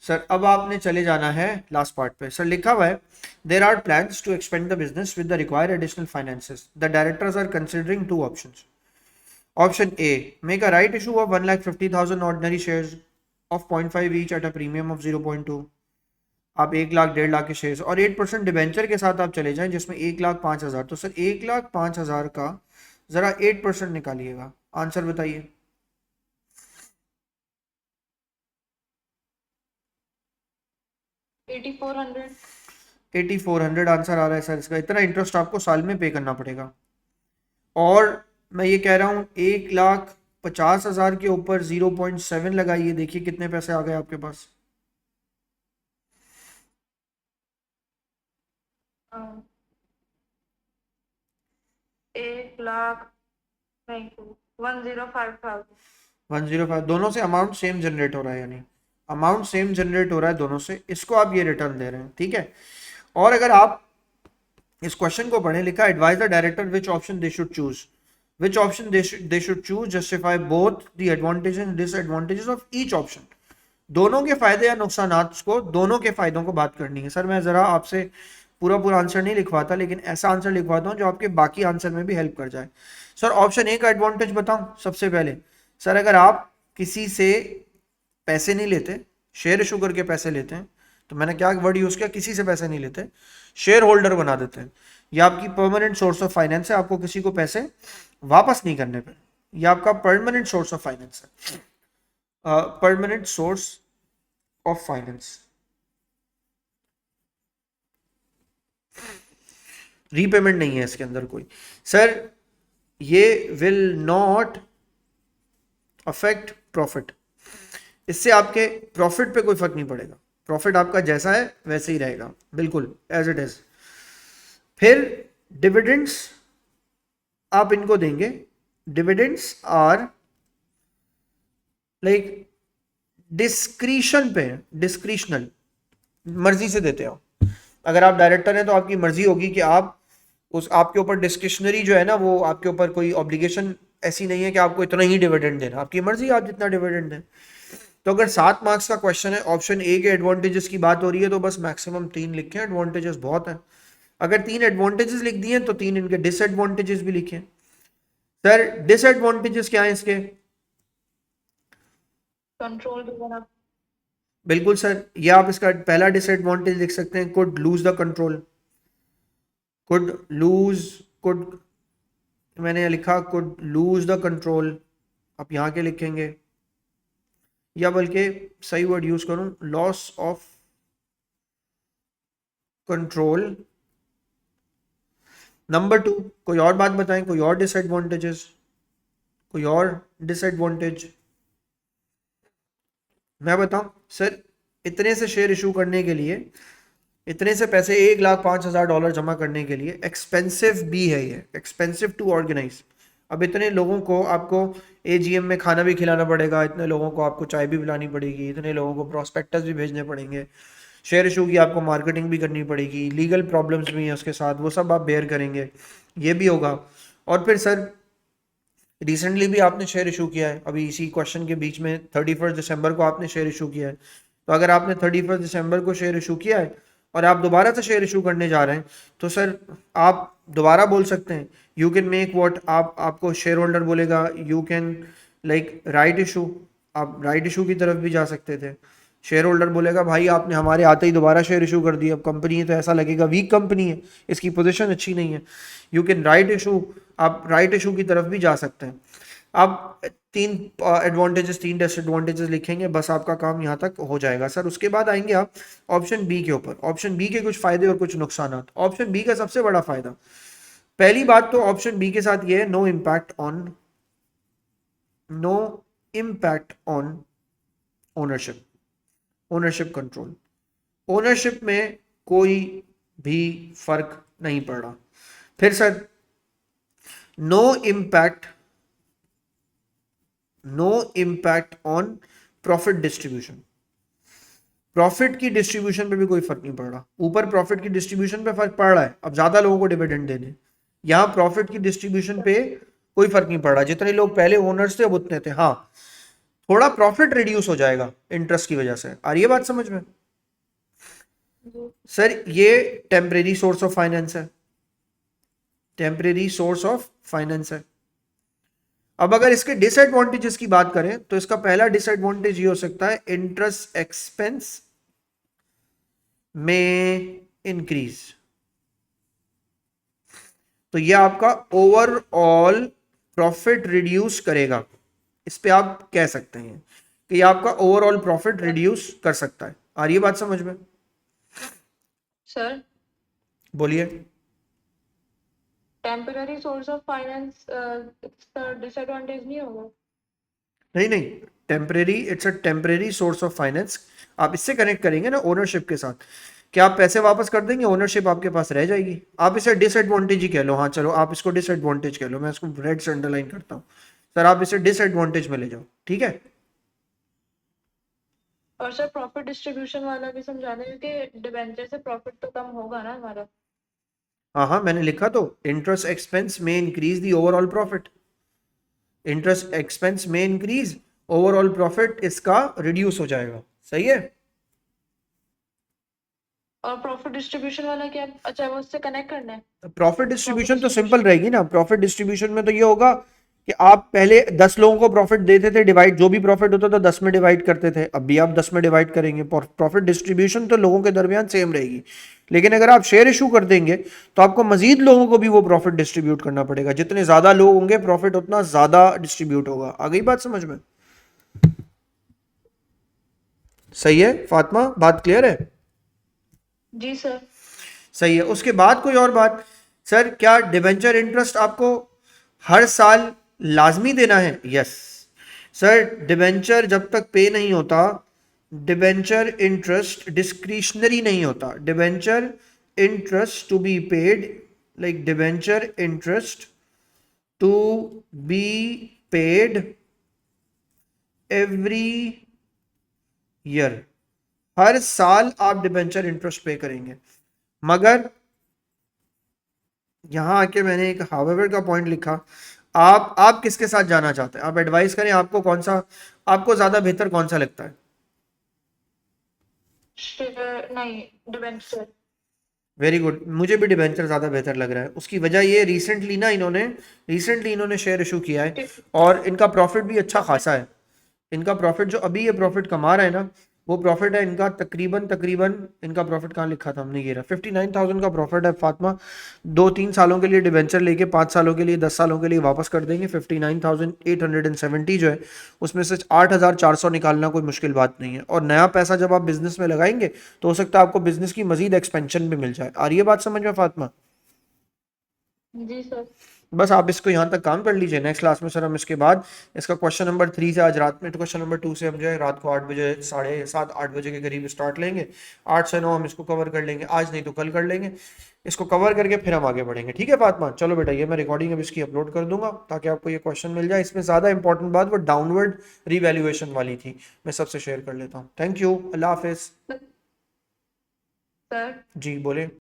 सर अब आपने चले जाना है लास्ट पार्ट पे। सर लिखा हुआ है there are plans to expand the business with the required additional finances, the directors are considering two options. Option A, make a right issue of 1,50,000 ordinary shares of 0.5 each at a premium of 0.2। आप 1 लाख 1.5 लाख के शेयर्स और 8% डिबेंचर के साथ आप चले जाएं जिसमें 1,05,000, तो सर 1,05,000 का जरा 8% निकालिएगा, आंसर बताइए।
8400।
8,400 आंसर आ रहा है सर इसका। इतना इंटरेस्ट आपको साल में पे करना पड़ेगा। और मैं ये कह रहा हूँ 1,50,000 के ऊपर 0.7 लगाइए, देखिए कितने पैसे आ गए आपके पास।
हाँ, 1 लाख, नहीं, 105,000।
105, दोनों से अमाउंट सेम जनरेट हो रहा है, यानी अमाउंट सेम जनरेट हो रहा है दोनों से, इसको आप ये रिटर्न दे रहे हैं, ठीक है। और अगर आप इस क्वेश्चन को पढ़ें, लिखा advise the director which option they should choose, which option they should choose, justify both the advantages and disadvantages of each option. दोनों के फायदे या नुकसानात को, दोनों के फायदों को बात करनी है। सर मैं जरा आपसे पूरा पूरा आंसर नहीं लिखवाता, लेकिन ऐसा आंसर लिखवाता हूँ जो आपके बाकी आंसर में भी हेल्प कर जाए। सर ऑप्शन ए का एडवांटेज बताऊं सबसे पहले। सर अगर आप किसी से पैसे नहीं लेते, शेयर इशू करके पैसे लेते हैं, तो मैंने क्या वर्ड यूज किया, किसी से पैसे नहीं लेते, शेयर होल्डर बना देते हैं, यह आपकी परमानेंट सोर्स ऑफ फाइनेंस है, आपको किसी को पैसे वापस नहीं करने पे, यह आपका परमानेंट सोर्स ऑफ फाइनेंस है, permanent source of finance. Repayment नहीं है इसके अंदर कोई। सर ये विल नॉट अफेक्ट प्रॉफिट, इससे आपके प्रॉफिट पे कोई फर्क नहीं पड़ेगा, प्रॉफिट आपका जैसा है वैसे ही रहेगा, बिल्कुल एज इट इज। फिर डिविडेंड्स आप इनको देंगे, डिविडेंड्स आर लाइक डिस्क्रिशन पे, डिस्क्रिशनल, मर्जी से देते हो। अगर आप डायरेक्टर हैं तो आपकी मर्जी होगी कि आप उस, आपके ऊपर डिस्क्रिशनरी जो है ना, वो आपके ऊपर कोई ऑब्लिगेशन ऐसी नहीं है कि आपको इतना ही डिविडेंड देना, आपकी मर्जी आप जितना डिविडेंड दें। तो अगर 7 मार्क्स का क्वेश्चन है, ऑप्शन ए के एडवांटेजेस की बात हो रही है, तो बस मैक्सिमम 3 लिखें, एडवांटेजेस बहुत हैं। अगर 3 एडवांटेजेस लिख दिए तो 3 इनके डिसएडवांटेजेस भी लिखें। सर डिसएडवांटेजेस क्या है इसके?
कंट्रोल वगैरह।
बिल्कुल सर, ये आप इसका पहला डिसएडवांटेज लिख सकते हैं, could lose the control, could lose, could, मैंने लिखा कुड लूज द कंट्रोल, आप यहाँ के लिखेंगे, या बल्कि सही वर्ड यूज करूं, लॉस ऑफ कंट्रोल। नंबर 2, कोई और बात बताएं, कोई और डिसएडवांटेजेस, कोई और डिसएडवांटेज मैं बताऊं। सर इतने से शेयर इशू करने के लिए, इतने से पैसे, 1,05,000 डॉलर जमा करने के लिए एक्सपेंसिव भी है, ये एक्सपेंसिव टू ऑर्गेनाइज। अब इतने लोगों को आपको एजीएम में खाना भी खिलाना पड़ेगा, इतने लोगों को आपको चाय भी पिलानी पड़ेगी, इतने लोगों को प्रोस्पेक्टस भी भेजने पड़ेंगे, शेयर इशू की आपको मार्केटिंग भी करनी पड़ेगी, लीगल प्रॉब्लम्स भी हैं उसके साथ, वो सब आप बेयर करेंगे, ये भी होगा। और फिर सर रिसेंटली भी आपने शेयर इशू किया है, अभी इसी क्वेश्चन के बीच में 31 दिसंबर को आपने शेयर इशू किया है, तो अगर आपने 31 दिसंबर को शेयर इशू किया है और आप दोबारा से शेयर इशू करने जा रहे हैं, तो सर आप दोबारा बोल सकते हैं, यू कैन मेक व्हाट, आप, आपको शेयर होल्डर बोलेगा you can like right issue, आप राइट इशू की तरफ भी जा सकते थे। शेयर होल्डर बोलेगा भाई आपने हमारे आते ही दोबारा शेयर इशू कर दिया, अब कंपनी है तो ऐसा लगेगा वीक कंपनी है, इसकी पोजीशन अच्छी नहीं है, यू कैन राइट इशू, आप राइट इशू की तरफ भी जा सकते हैं। आप 3 एडवांटेजेस 3 डिसएडवांटेजेस लिखेंगे, बस आपका काम यहाँ तक हो जाएगा। सर उसके बाद आएंगे आप ऑप्शन बी के ऊपर, ऑप्शन बी के कुछ फायदे और कुछ नुकसान। ऑप्शन बी का सबसे बड़ा फायदा, पहली बात तो ऑप्शन बी के साथ ये है, no impact on, no impact on ownership, ownership control, ownership में कोई भी फर्क नहीं पड़ रहा। फिर sir no impact, no impact on profit distribution, profit की डिस्ट्रीब्यूशन पे भी कोई फर्क नहीं पड़ रहा। ऊपर प्रॉफिट की डिस्ट्रीब्यूशन पे फर्क पड़ रहा है, अब ज्यादा लोगों को डिविडेंड देने, यहाँ प्रॉफिट की डिस्ट्रीब्यूशन पे कोई फर्क नहीं पड़ रहा, जितने लोग पहले ओनर्स थे अब उतने थे। हाँ थोड़ा प्रॉफिट रिड्यूस हो जाएगा इंटरेस्ट की वजह से, आ रही है बात समझ में? सर ये टेम्परेरी सोर्स ऑफ फाइनेंस है, टेम्परेरी सोर्स ऑफ फाइनेंस है। अब अगर इसके डिसएडवांटेजेस की बात करें तो इसका पहला डिसएडवांटेज ये हो सकता है, इंटरेस्ट एक्सपेंस में इंक्रीज। तो ये आपका ओवरऑल प्रॉफिट रिड्यूस करेगा। इस पे आप कह सकते हैं कि ये आपका ओवरऑल प्रॉफिट रिड्यूस कर सकता है। आ रही है बात समझ में?
सर,
बोलिए।
टेम्पररी सोर्स ऑफ फाइनेंस इसका डिसएडवांटेज नहीं होगा?
नहीं नहीं, temporary, it's a temporary source of finance. आप इससे कनेक्ट करेंगे ना ओनरशिप के साथ, क्या आप पैसे वापस कर देंगे, ओनरशिप आपके पास रह जाएगी। आप इसे डिसएडवांटेज ही कह लो, हाँ चलो आप इसको डिसएडवांटेज कह लो, मैं इसको रेड से अंडरलाइन करता हूँ। सर आप इसे डिसएडवांटेज में ले जाओ, ठीक है।
और सर प्रॉफिट डिस्ट्रीब्यूशन वाला भी समझाने, क्योंकि डिबेंचर से प्रॉफिट तो कम होगा ना हमारा।
हाँ हाँ, मैंने लिखा तो, इंटरेस्ट एक्सपेंस में increase the overall profit. Interest expense में इंक्रीज, ओवरऑल प्रॉफिट इसका रिड्यूस हो जाएगा। सही है।
और प्रॉफिट डिस्ट्रीब्यूशन वाला क्या? अच्छा, वो उससे कनेक्ट करना है।
प्रॉफिट
प्रॉफिट
डिस्ट्रीब्यूशन तो सिंपल
डिस्ट्रीब्यूशन।
रहेगी ना। प्रॉफिट डिस्ट्रीब्यूशन में तो ये होगा कि आप पहले 10 लोगों को प्रॉफिट देते थे, डिवाइड जो भी प्रॉफिट होता था 10 में डिवाइड करते थे, अब भी आप 10 में डिवाइड करेंगे। प्रॉफिट डिस्ट्रीब्यूशन तो लोगों के दरमियान सेम रहेगी, लेकिन अगर आप शेयर इशू कर देंगे तो आपको मजीद लोगों को भी वो प्रॉफिट डिस्ट्रीब्यूट करना पड़ेगा। जितने ज्यादा लोग होंगे प्रॉफिट उतना ज्यादा डिस्ट्रीब्यूट होगा। आ गई बात समझ में? सही है फातिमा, बात क्लियर है?
जी सर।
सही है। उसके बाद कोई और बात, सर क्या डिबेंचर इंटरेस्ट आपको हर साल लाजमी देना है? यस सर, डिबेंचर जब तक पे नहीं होता, डिबेंचर इंटरेस्ट डिस्क्रिशनरी नहीं होता। Debenture interest to be paid, like debenture interest to be paid every year. हर साल आप डिबेंचर इंटरेस्ट पे करेंगे। मगर यहां आके मैंने एक हावेवर का पॉइंट लिखा। आप किसके साथ जाना चाहते हैं? आप एडवाइस करें, आपको कौन सा, आपको ज्यादा बेहतर कौन सा लगता है?
शेयर नहीं, डिबेंचर।
वेरी गुड, मुझे भी डिबेंचर ज्यादा बेहतर लग रहा है। उसकी वजह ये, रिसेंटली इन्होंने शेयर इशू किया है और इनका प्रॉफिट भी अच्छा खासा है। इनका प्रॉफिट जो अभी ये प्रॉफिट कमा रहा है ना, वो प्रॉफिट है इनका तकरीबन तकरीबन, इनका प्रॉफिट कहाँ लिखा था हमने, ये रहा 59,000 का प्रॉफिट है फातिमा। 2-3 सालों के लिए डिबेंचर लेके 5 सालों के लिए, 10 सालों के लिए वापस कर देंगे। 59,870 जो है, उसमें से 8,400 निकालना कोई मुश्किल बात नहीं है। और नया पैसा जब आप बिजनेस में लगाएंगे तो हो सकता है आपको बिजनेस की मजीद एक्सपेंशन भी मिल जाए। आ रही है बात समझ में फातिमा?
जी सर।
बस आप इसको यहाँ तक काम कर लीजिए। नेक्स्ट क्लास में सर हम इसके बाद इसका क्वेश्चन नंबर 3 से आज रात में, तो क्वेश्चन नंबर 2 से हम जो है रात को 8 बजे, 7:30-8 बजे के करीब स्टार्ट लेंगे। 8 से 9 हम इसको कवर कर लेंगे, आज नहीं तो कल कर लेंगे। इसको कवर करके फिर हम आगे बढ़ेंगे, ठीक है फातिमा? चलो बेटा, ये मैं रिकॉर्डिंग अब इसकी अपलोड कर दूंगा ताकि आपको ये क्वेश्चन मिल जाए। इसमें ज़्यादा इंपॉर्टेंट बात वो डाउनवर्ड रिवैल्यूएशन वाली थी, मैं सबसे शेयर कर लेता हूँ। थैंक यू, अल्लाह हाफिज़।
सर,
जी बोले।